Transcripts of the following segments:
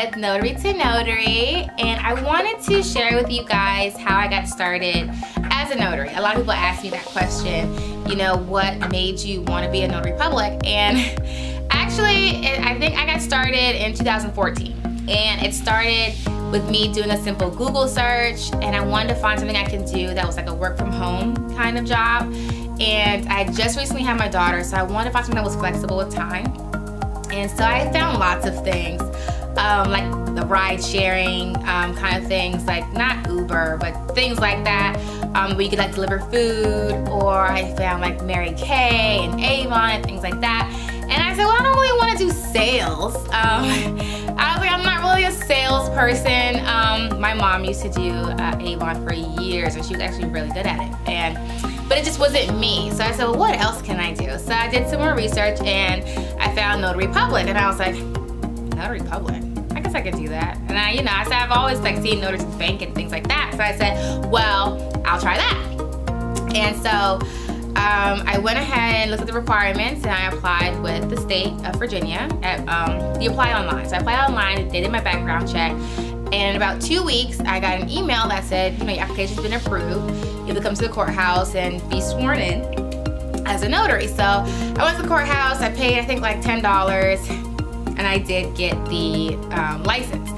with Notary to Notary, and I wanted to share with you guys how I got started as a notary. A lot of people ask me that question, you know, what made you want to be a notary public? And actually, I think I got started in 2014, and it started with me doing a simple Google search, and I wanted to find something I could do that was like a work from home kind of job. And I just recently had my daughter, so I wanted to find something that was flexible with time. And so I found lots of things, like the ride sharing kind of things, like not Uber, but things like that, where you could like deliver food. Or I found like Mary Kay and Avon and things like that. And I said, well, I don't really want to do sales. I was like, I'm not really a salesperson. My mom used to do Avon for years, and she was actually really good at it. But it just wasn't me. So I said, well, what else can I do? So I did some more research, and I found Notary Public, and I was like, Notary Public? I guess I could do that. And I said, I've always like seen notaries bank and things like that. So I said, well, I'll try that. And so I went ahead and looked at the requirements, and I applied with the state of Virginia. You apply online. So I applied online, they did my background check, and in about 2 weeks, I got an email that said, you know, your application's been approved. You have to come to the courthouse and be sworn in as a notary. So I went to the courthouse, I paid I think like $10, and I did get the license.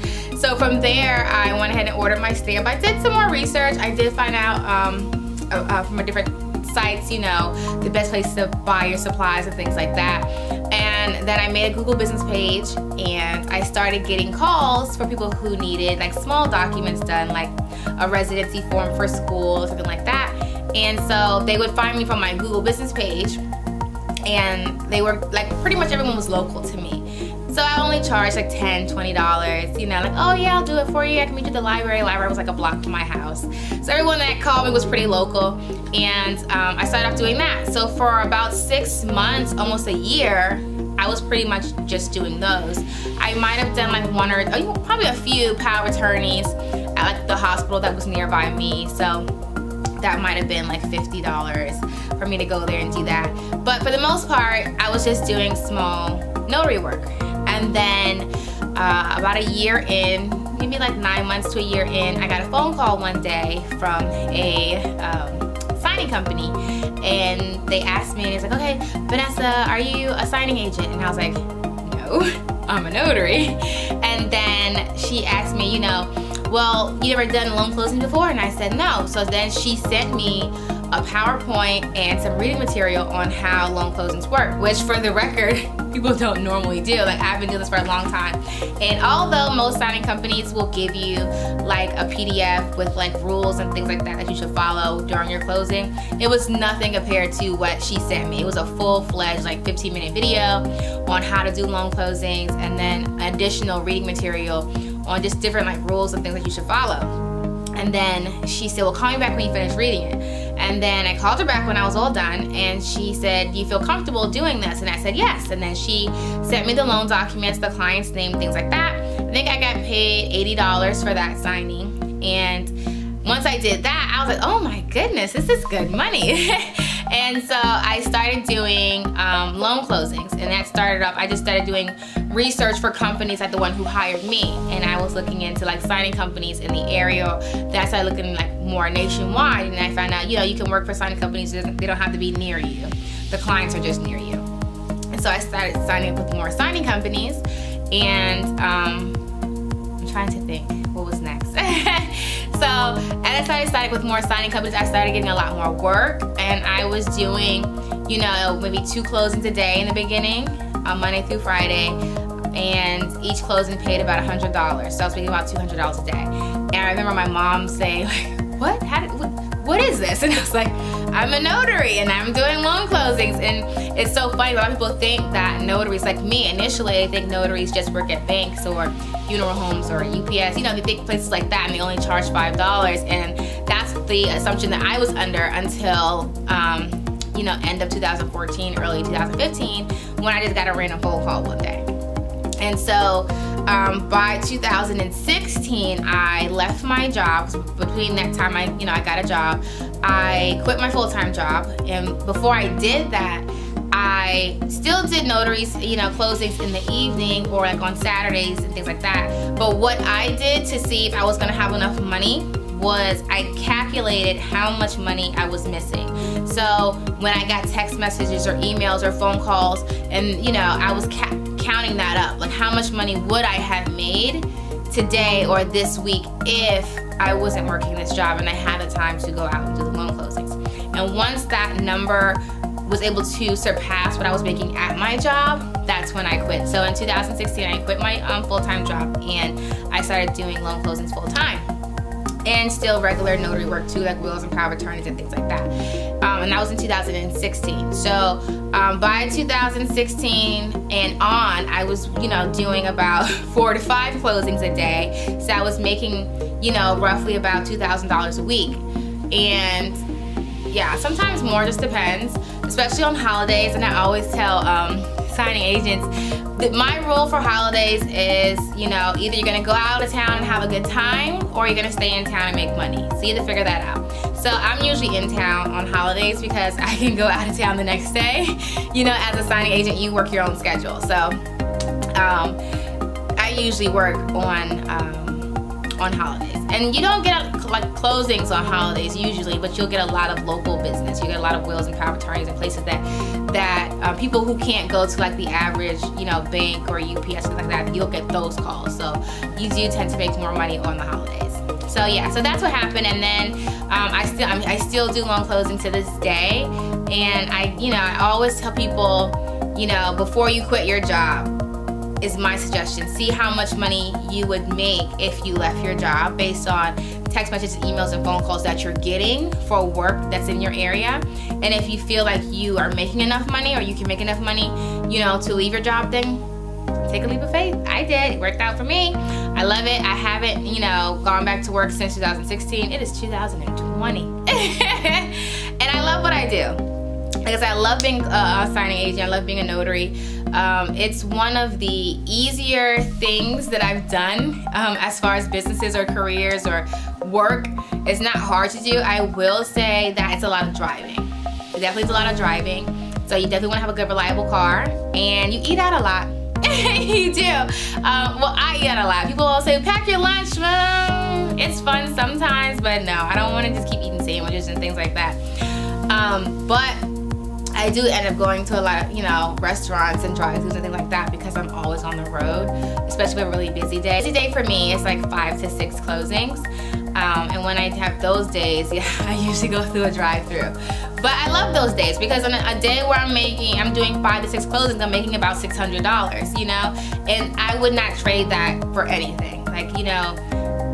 So from there, I went ahead and ordered my stamp. I did some more research. I did find out from a different sites, you know, the best place to buy your supplies and things like that. And then I made a Google business page, and I started getting calls for people who needed like small documents done, like a residency form for school, something like that. And so they would find me from my Google business page, and they were like, pretty much everyone was local to me. So I only charged like $10, $20, you know, like, oh yeah, I'll do it for you. I can meet you at the library. The library was like a block from my house. So everyone that called me was pretty local, and I started off doing that. So for about 6 months, almost a year, I was pretty much just doing those. I might have done like one or probably a few power of attorneys at like the hospital that was nearby me. So that might have been like $50 for me to go there and do that. But for the most part, I was just doing small notary work. And then about a year in, maybe like 9 months to a year in, I got a phone call one day from a signing company, and they asked me, and it's like, okay, Vanessa, are you a signing agent? And I was like, no, I'm a notary. And then she asked me, you know, well, you ever done loan closing before? And I said no. So then she sent me a PowerPoint and some reading material on how loan closings work, which for the record, people don't normally do. Like, I've been doing this for a long time. And although most signing companies will give you like a PDF with like rules and things like that you should follow during your closing, it was nothing compared to what she sent me. It was a full-fledged like 15-minute video on how to do loan closings, and then additional reading material on just different like rules and things that you should follow. And then she said, well, call me back when you finish reading it. And then I called her back when I was all done, and she said, do you feel comfortable doing this? And I said, yes. And then she sent me the loan documents, the client's name, things like that. I think I got paid $80 for that signing. And once I did that, I was like, oh my goodness, this is good money. And so I started doing loan closings, and that started up, I just started doing research for companies like the one who hired me, and I was looking into like signing companies in the area. Then I started looking like more nationwide, and I found out, you know, you can work for signing companies, they don't have to be near you. The clients are just near you. And so I started signing up with more signing companies, and I'm trying to think what was next. So as I started signing with more signing companies, I started getting a lot more work, and I was doing, you know, maybe 2 closings a day in the beginning, Monday through Friday, and each closing paid about $100. So I was making about $200 a day. And I remember my mom saying, like, what is this? And I was like, I'm a notary, and I'm doing loan closings. And it's so funny, a lot of people think that notaries, like me initially, they think notaries just work at banks or funeral homes or UPS, you know, they think places like that, and they only charge $5. And that's the assumption that I was under until you know, end of 2014, early 2015, when I just got a random phone call one day. And so by 2016, I left my job. Between that time, I got a job. I quit my full-time job, and before I did that, I I still did notaries, you know, closings in the evening or like on Saturdays and things like that. But what I did to see if I was gonna have enough money was I calculated how much money I was missing. So when I got text messages or emails or phone calls, and you know, I was counting that up, like how much money would I have made today or this week if I wasn't working this job and I had the time to go out and do the loan closings. And once that number was able to surpass what I was making at my job, that's when I quit. So in 2016, I quit my full-time job and I started doing loan closings full-time. And still regular notary work too, like wills and power of attorneys and things like that. And that was in 2016. So by 2016 and on, I was, you know, doing about 4 to 5 closings a day. So I was making, you know, roughly about $2,000 a week. And yeah, sometimes more, just depends, especially on holidays. And I always tell signing agents that my rule for holidays is, you know, either you're gonna go out of town and have a good time or you're gonna stay in town and make money. So you have to figure that out. So I'm usually in town on holidays because I can go out of town the next day. You know, as a signing agent, you work your own schedule. So I usually work on holidays. And you don't get like closings on holidays usually, but you'll get a lot of local business. You get a lot of wills and power of attorneys and places that people who can't go to like the average, you know, bank or UPS, things like that, you'll get those calls. So you do tend to make more money on the holidays. So yeah, so that's what happened. And then I still do loan closing to this day. And I always tell people, you know, before you quit your job, is my suggestion. See how much money you would make if you left your job based on text messages, emails, and phone calls that you're getting for work that's in your area. And if you feel like you are making enough money or you can make enough money, you know, to leave your job, then take a leap of faith. I did. It worked out for me. I love it. I haven't, you know, gone back to work since 2016. It is 2020. And I love what I do. Because I love being a signing agent. I love being a notary. It's one of the easier things that I've done as far as businesses or careers or work. It's not hard to do. I will say that it's a lot of driving. It definitely is a lot of driving. So you definitely want to have a good, reliable car. And you eat out a lot. You do. Well, I eat out a lot. People will say, pack your lunch. It's fun sometimes, but no, I don't want to just keep eating sandwiches and things like that. But I do end up going to a lot of, you know, restaurants and drive-thrus and things like that because I'm always on the road, especially on a really busy day. Busy day for me is like 5 to 6 closings. And when I have those days, yeah, I usually go through a drive-thru. But I love those days because on a day where I'm doing 5 to 6 closings, I'm making about $600, you know? And I would not trade that for anything. Like, you know,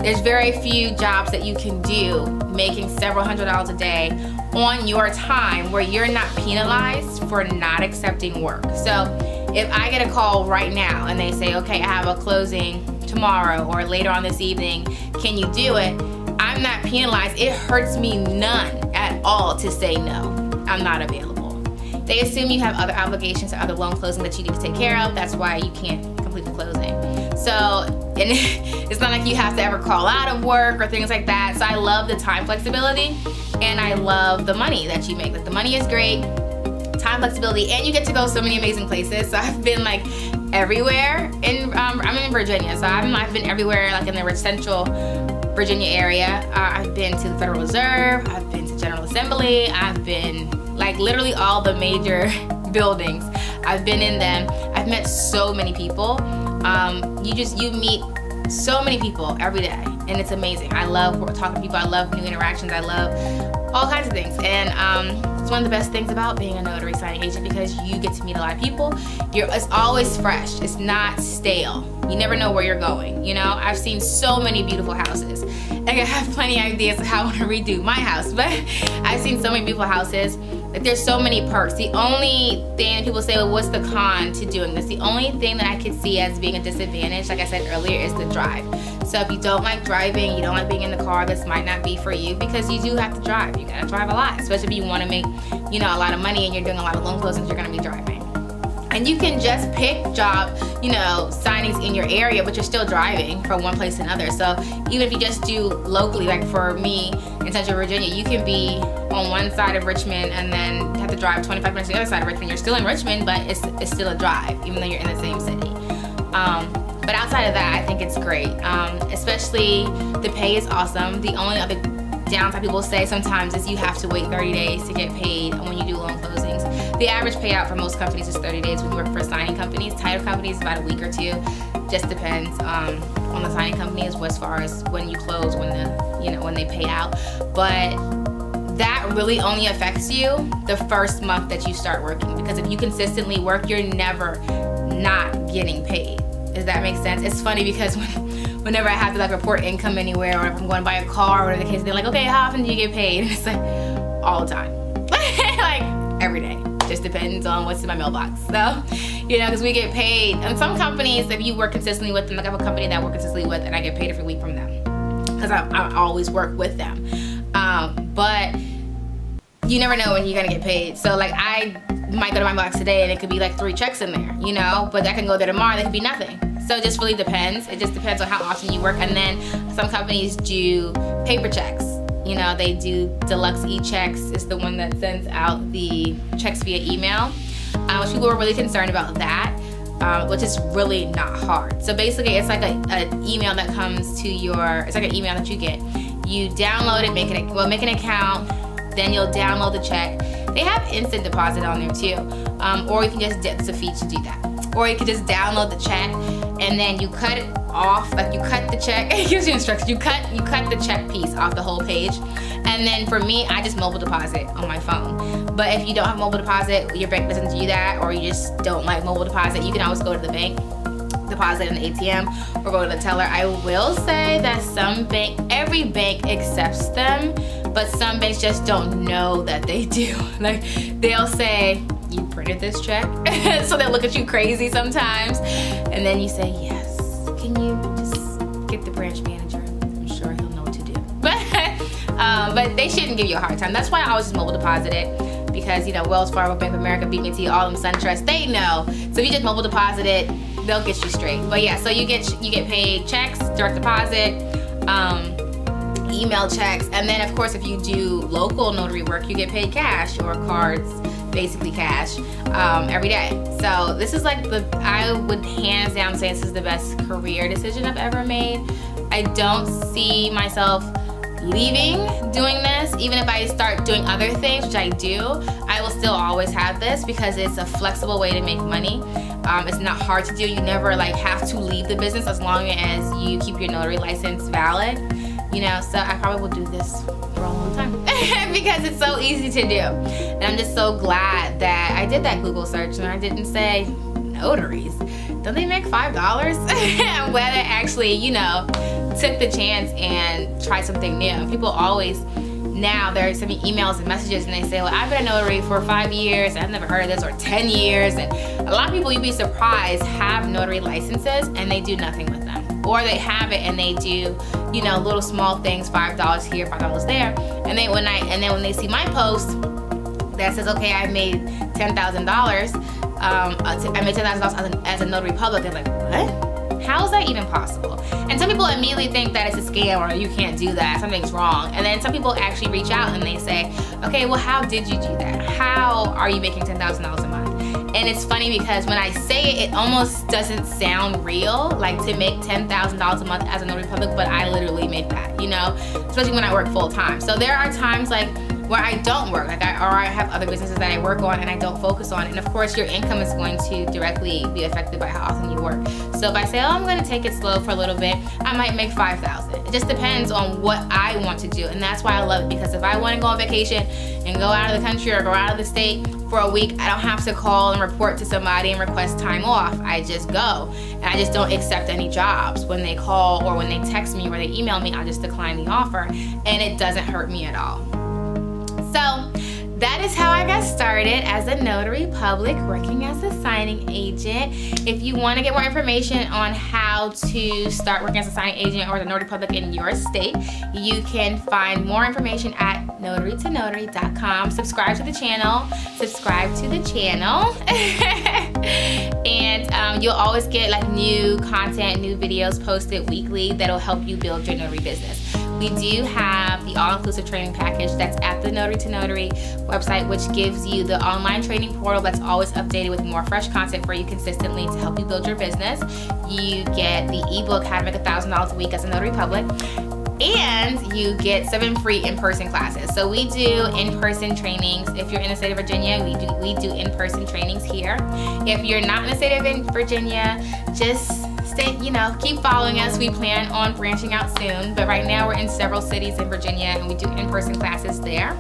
there's very few jobs that you can do making several $100s a day on your time where you're not penalized for not accepting work. So if I get a call right now and they say, okay, I have a closing tomorrow or later on this evening, can you do it? I'm not penalized. It hurts me none at all to say no, I'm not available. They assume you have other obligations or other loan closing that you need to take care of. That's why you can't complete the closing. So, and it's not like you have to ever call out of work or things like that. So I love the time flexibility and I love the money that you make. Like the money is great, time flexibility, and you get to go so many amazing places. So I've been like everywhere. I'm in Virginia, so I've been everywhere, like in the central Virginia area. I've been to the Federal Reserve, I've been to General Assembly, I've been like literally all the major buildings. I've been in them. I've met so many people. You meet so many people every day, and it's amazing. I love talking to people. I love new interactions. I love all kinds of things, and it's one of the best things about being a notary signing agent because you get to meet a lot of people. It's always fresh. It's not stale. You never know where you're going. You know, I've seen so many beautiful houses. Like I have plenty of ideas of how I want to redo my house, but I've seen so many beautiful houses. Like there's so many perks. The only thing people say, well, what's the con to doing this? The only thing that I could see as being a disadvantage, like I said earlier, is the drive. So if you don't like driving, you don't like being in the car, this might not be for you because you do have to drive. You gotta drive a lot, especially if you want to make, you know, a lot of money and you're doing a lot of loan closings, you're gonna be driving. And you can just pick job, you know, signings in your area, but you're still driving from one place to another. So even if you just do locally, like for me in Central Virginia, you can be on one side of Richmond and then have to drive 25 minutes to the other side of Richmond. You're still in Richmond, but it's still a drive, even though you're in the same city. But outside of that, I think it's great. Especially the pay is awesome. The only other downside people say sometimes is you have to wait 30 days to get paid when you do loan closings. The average payout for most companies is 30 days when you work for signing companies. Title companies, about a week or two. Just depends on the signing company as far as when you close, when they pay out. But that really only affects you the first month that you start working, because if you consistently work, you're never not getting paid. Does that make sense? It's funny because whenever I have to like report income anywhere, or if I'm going to buy a car or whatever the case, they're like, okay, how often do you get paid? And it's like, all the time. Like, every day. Just depends on what's in my mailbox. So, because we get paid. And some companies, if you work consistently with them, like I have a company that I work consistently with and I get paid every week from them, because I always work with them. But you never know when you're gonna get paid. So like I might go to my box today and it could be like 3 checks in there, but that can go there tomorrow, that could be nothing. So it just really depends. It just depends on how often you work. And then some companies do paper checks. They do deluxe e-checks. It's the one that sends out the checks via email, which people are really concerned about that, which is really not hard. So basically it's like an email that comes to it's like an email that you get. You download it, make an account, then you'll download the check. They have instant deposit on there too, or you can just, it's a fee to do that. Or you can just download the check and then you cut it off, like you cut the check, it gives you instructions, you cut the check piece off the whole page. And then for me, I just mobile deposit on my phone. But if you don't have mobile deposit, your bank doesn't do that, or you just don't like mobile deposit, you can always go to the bank, deposit in the ATM, or go to the teller. I will say that every bank accepts them, but some banks just don't know that they do. Like they'll say, you printed this check? So they'll look at you crazy sometimes. And then you say, yes. Can you just get the branch manager? I'm sure he'll know what to do. But they shouldn't give you a hard time. That's why I always just mobile deposit it, because Wells Fargo, Bank of America, BB&T, all them SunTrust, they know. So if you just mobile deposit it, they'll get you straight. But yeah, so you get paid checks, direct deposit, email checks, and then of course if you do local notary work, you get paid cash or cards, basically cash, every day. So this is like I would hands down say this is the best career decision I've ever made. I don't see myself leaving doing this. Even if I start doing other things, which I do, I will still always have this because it's a flexible way to make money. It's not hard to do. You never have to leave the business as long as you keep your notary license valid. So I probably will do this for a long time because it's so easy to do. And I'm just so glad that I did that Google search and I didn't say notaries. Don't they make $5? Whether actually, took the chance and tried something new. People always now they're sending me emails and messages and they say, well, I've been a notary for 5 years, I've never heard of this, or 10 years. And a lot of people, you'd be surprised, have notary licenses and they do nothing with them. Or they have it and they do, little small things, $5 here, $5 there. And then when they see my post that says, okay, I made $10,000, I made $10,000 as a notary public, they're like, what? How is that even possible? And some people immediately think that it's a scam or you can't do that, something's wrong. And then some people actually reach out and they say, okay, well, how did you do that? How are you making $10,000 a month? And it's funny because when I say it, it almost doesn't sound real, like to make $10,000 a month as a notary public, but I literally make that, especially when I work full time. So there are times where I don't work, or I have other businesses that I work on and I don't focus on. And of course, your income is going to directly be affected by how often you work. So if I say, oh, I'm going to take it slow for a little bit, I might make $5,000. It just depends on what I want to do. And that's why I love it, because if I want to go on vacation and go out of the country or go out of the state for a week, I don't have to call and report to somebody and request time off. I just go. And I just don't accept any jobs. When they call or when they text me or they email me, I just decline the offer. And it doesn't hurt me at all. So that is how I got started as a notary public, working as a signing agent. If you want to get more information on how to start working as a signing agent or the notary public in your state, you can find more information at notarytonotary.com. Subscribe to the channel. And you'll always get new content, new videos posted weekly that'll help you build your notary business. we do have the all-inclusive training package that's at the Notary to Notary website, which gives you the online training portal that's always updated with more fresh content for you consistently to help you build your business. You get the ebook, How to Make $1,000 a Week as a Notary Public. And you get 7 free in-person classes. So we do in-person trainings. If you're in the state of Virginia, we do in-person trainings here. If you're not in the state of Virginia, just stay, keep following us. We plan on branching out soon, but right now we're in several cities in Virginia and we do in-person classes there.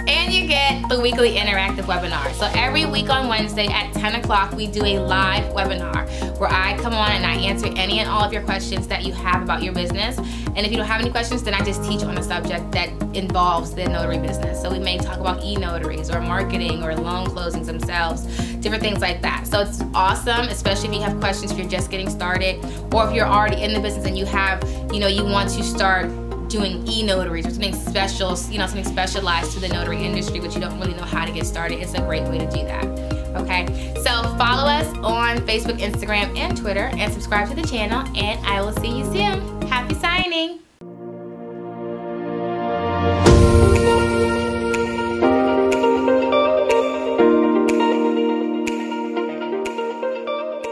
And you get the weekly interactive webinar. So every week on Wednesday at 10 o'clock, we do a live webinar where I come on and I answer any and all of your questions that you have about your business. And if you don't have any questions, then I just teach on a subject that involves the notary business. So we may talk about e-notaries or marketing or loan closings themselves, different things like that. So it's awesome, especially if you have questions, if you're just getting started, or if you're already in the business and you have, you want to start doing e-notaries or something special, something specialized to the notary industry, but you don't really know how to get started. It's a great way to do that. Okay, so follow us on Facebook, Instagram, and Twitter, and subscribe to the channel, and I will see you